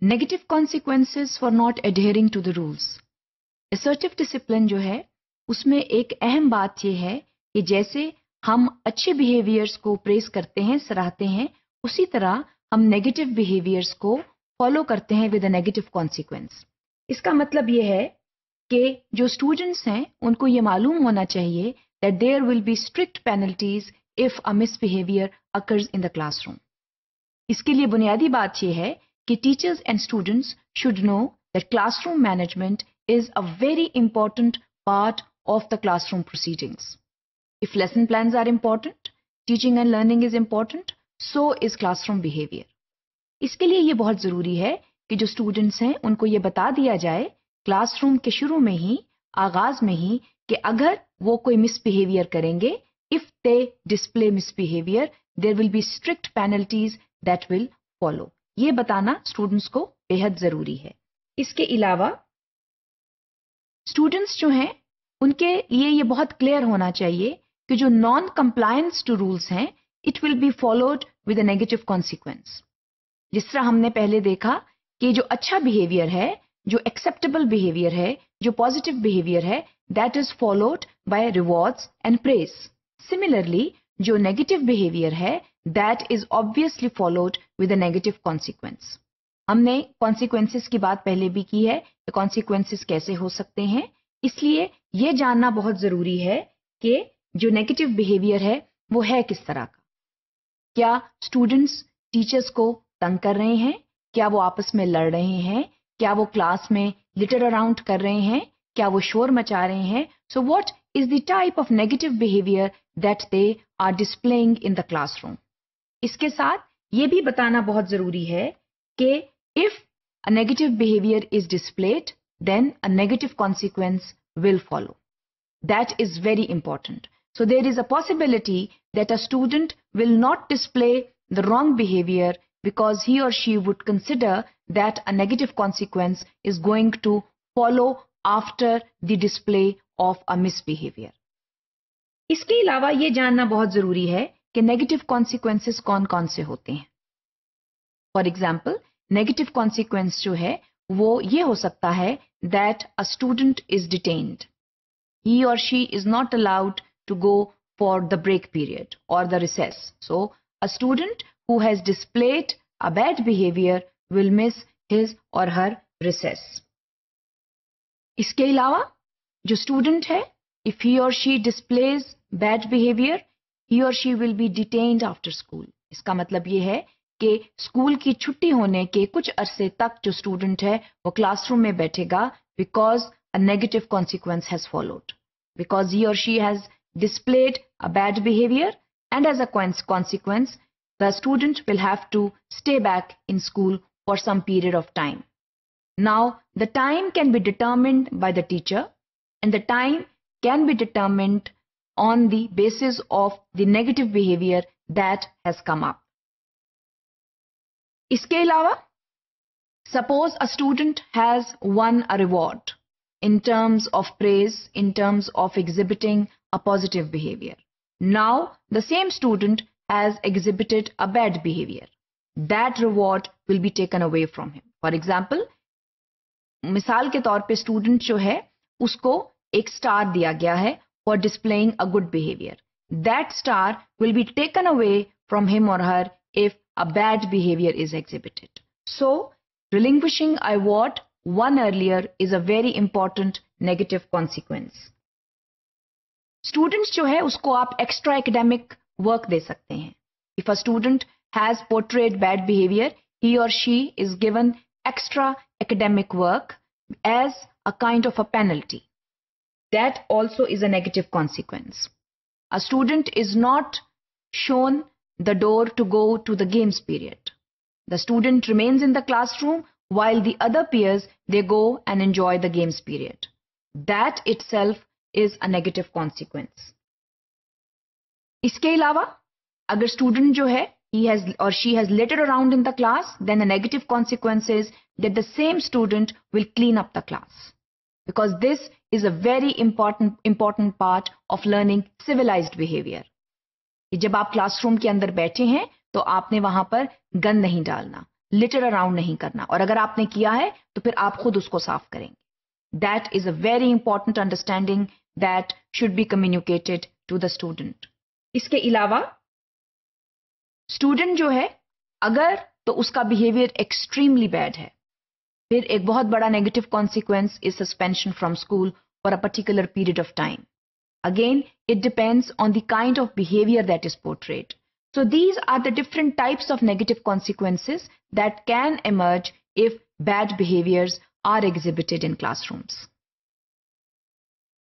Negative consequences for not adhering to the rules. Assertive discipline जो है उसमें एक अहम बात यह है कि जैसे हम अच्छे बिहेवियर्स को प्रेज करते हैं, सराहते हैं, उसी तरह हम नेगेटिव बिहेवियर्स को फॉलो करते हैं विद अ नेगेटिव कॉन्सिक्वेंस। इसका मतलब यह है कि जो स्टूडेंट्स हैं उनको ये मालूम होना चाहिए that there will be strict penalties if a misbehaviour occurs in the classroom. इसके लिए बुनियादी बात यह है कि teachers and students should know that classroom management is a very important part of the classroom proceedings. If lesson plans are important, teaching and learning is important, so is classroom behavior. इसके लिए ये बहुत ज़रूरी है कि जो students हैं उनको ये बता दिया जाए क्लासरूम के शुरू में ही, आगाज में ही, कि अगर वो कोई मिसबिहेवियर करेंगे, if they display misbehavior, there will be strict penalties that will follow. ये बताना स्टूडेंट्स को बेहद ज़रूरी है। इसके अलावा स्टूडेंट्स जो हैं उनके लिए ये बहुत क्लियर होना चाहिए कि जो नॉन कंप्लायंस टू रूल्स हैं it will be followed with a negative consequence. जिस तरह हमने पहले देखा कि जो अच्छा बिहेवियर है, जो एक्सेप्टेबल बिहेवियर है, जो पॉजिटिव बिहेवियर है, that is followed by rewards and praise. Similarly जो नेगेटिव बिहेवियर है that is obviously followed with a negative consequence. हमने कॉन्सिक्वेंसेस की बात पहले भी की है कि कॉन्सिक्वेंसेस कैसे हो सकते हैं, इसलिए यह जानना बहुत जरूरी है कि जो नेगेटिव बिहेवियर है वो है किस तरह का। क्या स्टूडेंट्स टीचर्स को तंग कर रहे हैं? क्या वो आपस में लड़ रहे हैं? क्या वो क्लास में लिटर अराउंड कर रहे हैं? क्या वो शोर मचा रहे हैं? So what is the type of negative behaviour that they are displaying in the classroom. इसके साथ ये भी बताना बहुत जरूरी है कि if a negative behavior is displayed, then a negative consequence will follow. That is very important. So there is a possibility that a student will not display the wrong behavior because he or she would consider that a negative consequence is going to follow after the display of a misbehavior. इसके अलावा ये जानना बहुत जरूरी है कि negative consequences कौन-कौन से होते हैं। For example, नेगेटिव कॉन्सिक्वेंस जो है वो ये हो सकता है that a student is detained, he or she is not allowed to go for the break period or the recess. So a student who has displayed a bad behaviour will miss his or her recess. इसके अलावा जो student है, if he or she displays bad behaviour, he or she will be detained after school. इसका मतलब ये है कि school की छुट्टी होने के कुछ अरसे तक जो स्टूडेंट है वो क्लासरूम में बैठेगा because a negative consequence has followed, because he or she has displayed a bad behaviour and as a consequence the student will have to stay back in school for some period of time. Now the time can be determined by the teacher and the time can be determined on the basis of the negative behavior that has come up. इसके अलावा suppose a student has won a reward in terms of praise, in terms of exhibiting a positive behavior. Now the same student has exhibited a bad behavior. That reward will be taken away from him. For example, मिसाल के तौर पे student जो है उसको एक star दिया गया है for displaying a good behavior. That star will be taken away from him or her if a bad behavior is exhibited. So, relinquishing a award won earlier is a very important negative consequence. Students जो है उसको आप extra academic work दे सकते हैं. If a student has portrayed bad behavior, he or she is given extra academic work as a kind of a penalty. That also is a negative consequence. A student is not shown the door to go to the games period. The student remains in the classroom while the other peers, they go and enjoy the games period. That itself is a negative consequence. इसके अलावा अगर student जो है he has or she has littered around in the class, then the negative consequence is that the same student will clean up the class. Because this is a very important part of learning civilized behavior. जब आप classroom के अंदर बैठे हैं तो आपने वहां पर गंद नहीं डालना, लिटर अराउंड नहीं करना, और अगर आपने किया है तो फिर आप खुद उसको साफ करेंगे. That is a very important understanding that should be communicated to the student. इसके अलावा स्टूडेंट जो है, अगर तो उसका बिहेवियर एक्सट्रीमली बैड है, फिर एक बहुत बड़ा negative consequence is suspension from school for a particular period of time. Again, it depends on the kind of behavior that is portrayed. So these are the different types of negative consequences that can emerge if bad behaviors are exhibited in classrooms.